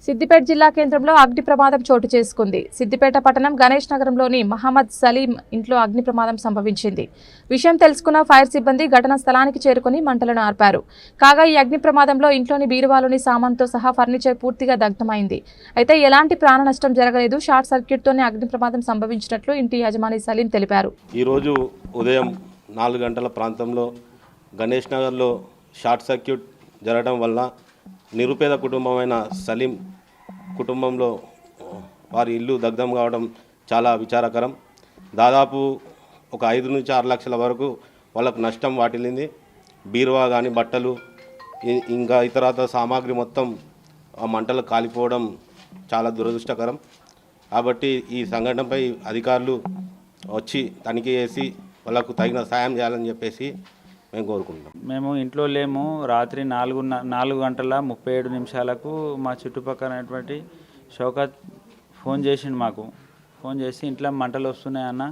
సిద్దిపేట జిల్లా కేంద్రంలో అగ్ని ప్రమాదం చోటు చేసుకుంది. సిద్దిపేట పట్టణం గణేష్ నగరంలోని మహమ్మద్ సలీం ఇంట్లో అగ్ని ప్రమాదం సంభవించింది. విషయం తెలుసుకున్న ఫైర్ సిబ్బంది ఘటనా స్థలానికి చేరుకుని మంటలను ఆర్పారు. కాగా ఈ అగ్ని ప్రమాదంలో ఇంట్లోని బీరువాలోని సామాన్తో సహా ఫర్నిచర్ పూర్తిగా దగ్ధమైంది. అయితే ఎలాంటి ప్రాణ నష్టం జరగలేదు. షార్ట్ సర్క్యూట్తోనే అగ్ని ప్రమాదం సంభవించినట్లు ఇంటి యజమాని సలీం తెలిపారు. ఈరోజు ఉదయం 4 గంటల ప్రాంతంలో గణేష్ నగర్లో షార్ట్ సర్క్యూట్ జరగడం వల్ల నిరుపేద కుటుంబమైన సలీం కుటుంబంలో వారి ఇల్లు దగ్ధం కావడం చాలా విచారకరం. దాదాపు ఒక 5 నుంచి 6 లక్షల వరకు వాళ్ళకు నష్టం వాటిల్లింది. బీరువా కానీ బట్టలు ఇంకా ఇతరత సామాగ్రి మొత్తం ఆ మంటలు కాలిపోవడం చాలా దురదృష్టకరం. కాబట్టి ఈ సంఘటనపై అధికారులు వచ్చి తనిఖీ చేసి వాళ్ళకు తగిన సాయం చేయాలని చెప్పేసి మేము కోరుకుంటున్నాం. మేము ఇంట్లో లేము. రాత్రి 4 గంటల 37 నిమిషాలకు మా చుట్టుపక్కలైనటువంటి షౌకత్ ఫోన్ చేసిండు మాకు. ఫోన్ చేసి ఇంట్లో మంటలు వస్తున్నాయన్న,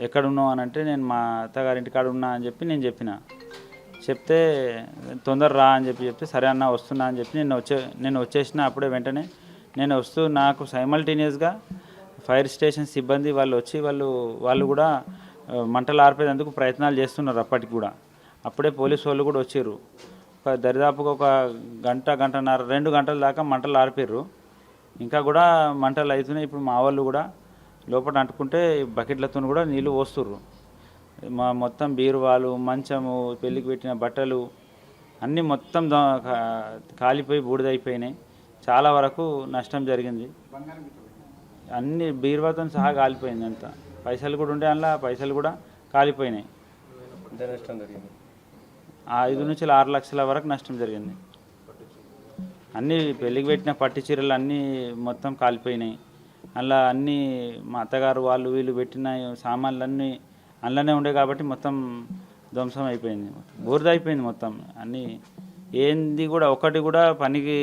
ఎక్కడున్నావు అని అంటే నేను మా అత్తగారింటికాడ ఉన్నా అని చెప్పి నేను చెప్తే తొందర రా అని చెప్తే సరే అన్న వస్తున్నా అని చెప్పి నేను వచ్చేసిన. అప్పుడే వెంటనే నేను వస్తూ నాకు సైమల్టేనియస్గా ఫైర్ స్టేషన్ సిబ్బంది వాళ్ళు వచ్చి వాళ్ళు కూడా మంటలు ఆర్పేందుకు ప్రయత్నాలు చేస్తున్నారు. అప్పటికి కూడా అప్పుడే పోలీసు వాళ్ళు కూడా వచ్చారు. దరిదాపుగా ఒక గంటన్నర 2 గంటల దాకా మంటలు ఆర్పారు. ఇంకా కూడా మంటలు అవుతున్నాయి. ఇప్పుడు మా వాళ్ళు కూడా లోపల అంటుకుంటే బకెట్లతో కూడా నీళ్ళు పోస్తుర్రు. మా మొత్తం బీరువాలు, మంచము, పెళ్ళికి పెట్టిన బట్టలు అన్నీ మొత్తం కాలిపోయి బూడిదైపోయినాయి. చాలా వరకు నష్టం జరిగింది. అన్ని బీరువాతో సహా కాలిపోయింది. అంతా పైసలు కూడా ఉండే అందులో పైసలు కూడా కాలిపోయినాయి. 5 నుంచి 6 లక్షల వరకు నష్టం జరిగింది. అన్నీ పెళ్ళికి పెట్టిన పట్టు చీరలు అన్నీ మొత్తం కాలిపోయినాయి. అలా అన్నీ మా అత్తగారు వాళ్ళు వీళ్ళు పెట్టిన సామాన్లు అన్నీ అందులోనే ఉండే కాబట్టి మొత్తం ధ్వంసం అయిపోయింది. బూరిద అయిపోయింది మొత్తం. అన్నీ ఏంది కూడా ఒకటి కూడా పనికి